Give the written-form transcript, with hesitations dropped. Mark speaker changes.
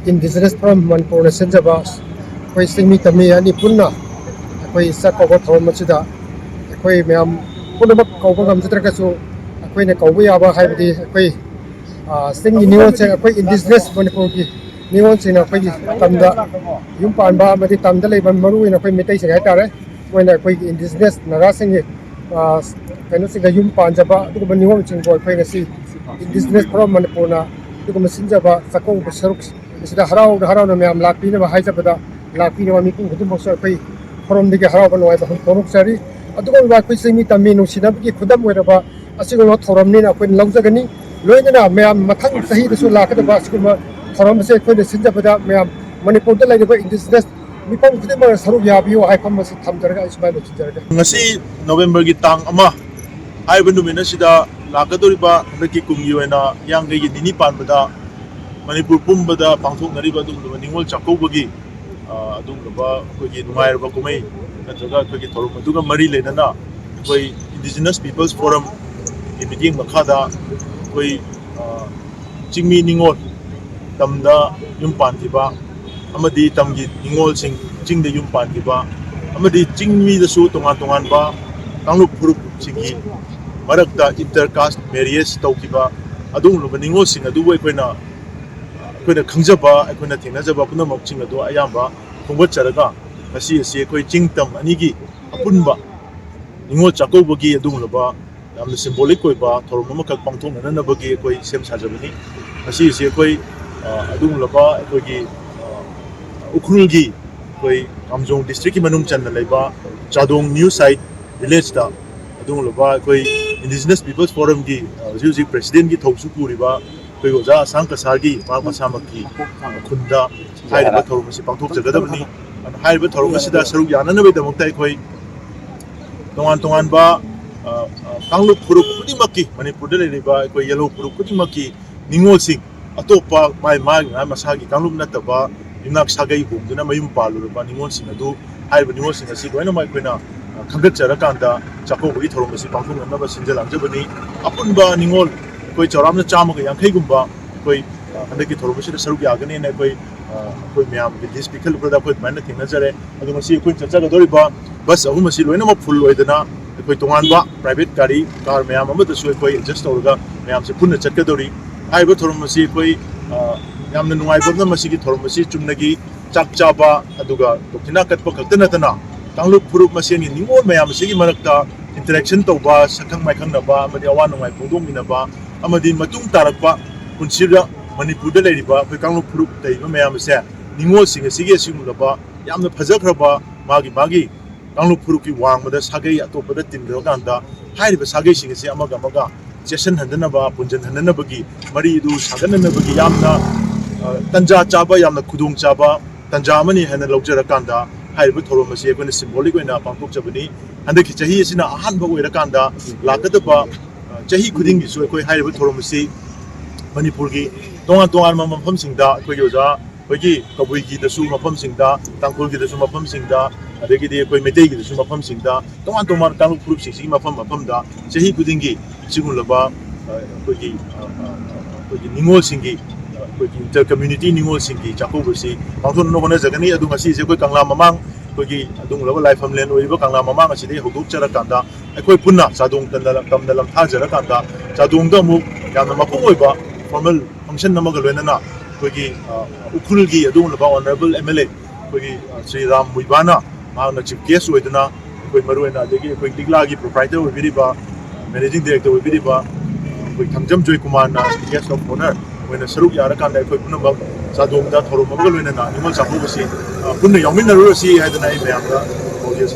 Speaker 1: indigenous from Manipur na sinjaba koi singmi tami ani punna koi sa ko thom machida koi myam punna ko gam chitra ka su koi ne ko ya ba hai bi koi singni niwon che koi indigenous Manipur ki niwon sina koi tamda yum pan ba ma di tamda lei ban maru ina koi mitai se ga tare koi na koi indigenous naga singi kaino singa yum pan jaba du ba niwon ching boy koi na si indigenous from Manipur na du ma sinjaba sakong saruk sida harau na myam lakpi na hai jabada lakpi na mi kum khudum so koi from dige harau ba noi ba konuk sari adugo ba koi singmi tammi no sinab ki khudam wera ba asigo thoram ni na koi laujagani loina na myam mathang sahi da su lakada ba sikuma thoram se koi de sinjabada myam Manipur da lai ba indigenous mi pam khudum ba saru ya biyo hai pam se tham jarga isma ba chijaraga
Speaker 2: ngasi November gi tang ama ai ba numina sida lakadori ba ki kumgi wena yang ge nini pan bada Manipur pumbada pangthok nariba dum ningol chakobagi dum ba kogi nuair ba kumai natraga kogi thorum aduga mari lenana koi indigenous peoples forum ki meeting makhada koi chingmi ningol tamda yum pantiba amadi tamgi ningol sing chingde yum pantiba amadi chingmi da su tongan ba tanglup phurup singi marakta intercaste marriage tawkiba adung lu ningol sing adu koina कोई खंजबा अखोना थेनजबा पुनमक चिंग अदो अयाबा खोंगत chargha ngasi ase koi chingtam ani gi apunba ningol chakobagi adungloba yamna symbolic koi ba thorum ma kak pangthong na bagi koi sem sajabani ngasi ase koi adungloba koi gi ukhul gi koi kamjong district ki manung chan laiba chadong new site village da adungloba koi indigenous peoples forum gi ji president gi thausu puriba koi oja sangka sargi ma masamaki khunda hairiba thorum si pangthok jagadabani hairiba thorum sida saruk yanana be damoktai koi tongan ba tanglup puruk kudimaki Manipur da leba koi yellow puruk kudimaki ningol sing atopa mai masagi tanglup nataba inak sagai bumduna mayum palu ba ningol sing adu hairiba ningol sing asi loina mai koina khangat charakanda chakobagi thorum si pangthok na ba sinjalangjabani apunba ningol कोई चौराम चाम यांखई गुम्बा कोई अंदर की थोड़ा बच्चे सरुक यागने ने कोई मैम विदेश पिखल प्रदा कोई मैंने थिंगना चले अगर मसी कोई चर्चा का दौरी बा बस अहू मसी लोइना म फुल लोइदना कोई तोंगान बा प्राइवेट गाड़ी कार मैम अमद सु कोई एडजस्ट होगा मैम से पुनः चक्के दौरी हाइब थोड़ा मसी कोई यामना नुंगाई बना मसी की थोड़ा मसी चुनगी चाक चाबा अदुगा दोखिना कटप खक्तना तना तांगलु फुरुक मसी नि निंगोल मैम मसी की मरकता इंटरेक्शन तौबा सकंग माइखंग नबा अमदि अवा नुंगाई फोंदोम मिनबा amadi matung tarakpa punsira Manipur da leiriba koi kanglu phuruk taiba mayam se ningol sing asigi asingulaba yamna phajakraba magi kanglu phuruk ki wangmada sagai atopada timdo ganda hairiba sagai sing ase amaga session handana ba punjan handana bagi mari du saganana bagi yamna tanja chaba yamna khudung chaba tanja mani hana lojara kanda hairiba thorom ase koi symbolic oina pangthok jabani handaki chahi asina ahan ba oira kanda lakadaba chahi khuding gi su koi hairiba thorom si Manipur gi tongan mafam singda koi yoja koi gi kabui gi da su mafam singda tangkol gi da su mafam singda adegi de koi metei gi da su mafam singda tongan tanglu group sing mafam da chahi khuding gi sigulaba koi gi ningol singi koi gi inter community ningol singi chakobu si pangthon no hona jagani adu ngasi je koi kangla mamang koi gi adung laba life family oiba kangla mamang asi de huduk chara kanda koi punna sadung tamdalam thajara kanda sadung da mu yamna mapung oiba formal function namaga loinana koi gi ukhul gi adung laba honorable MLA koi gi Sri Ram Muibana maana chief guest oidana koi maruena degi koi digla gi proprietor oibiriba managing director oibiriba koi thangjam joy kumar na guest of honor when saruk yara kanda koi punna ba sadung da thorum maga loinana nimal chapu basi punna yamin na ro si haidana I mayamda audience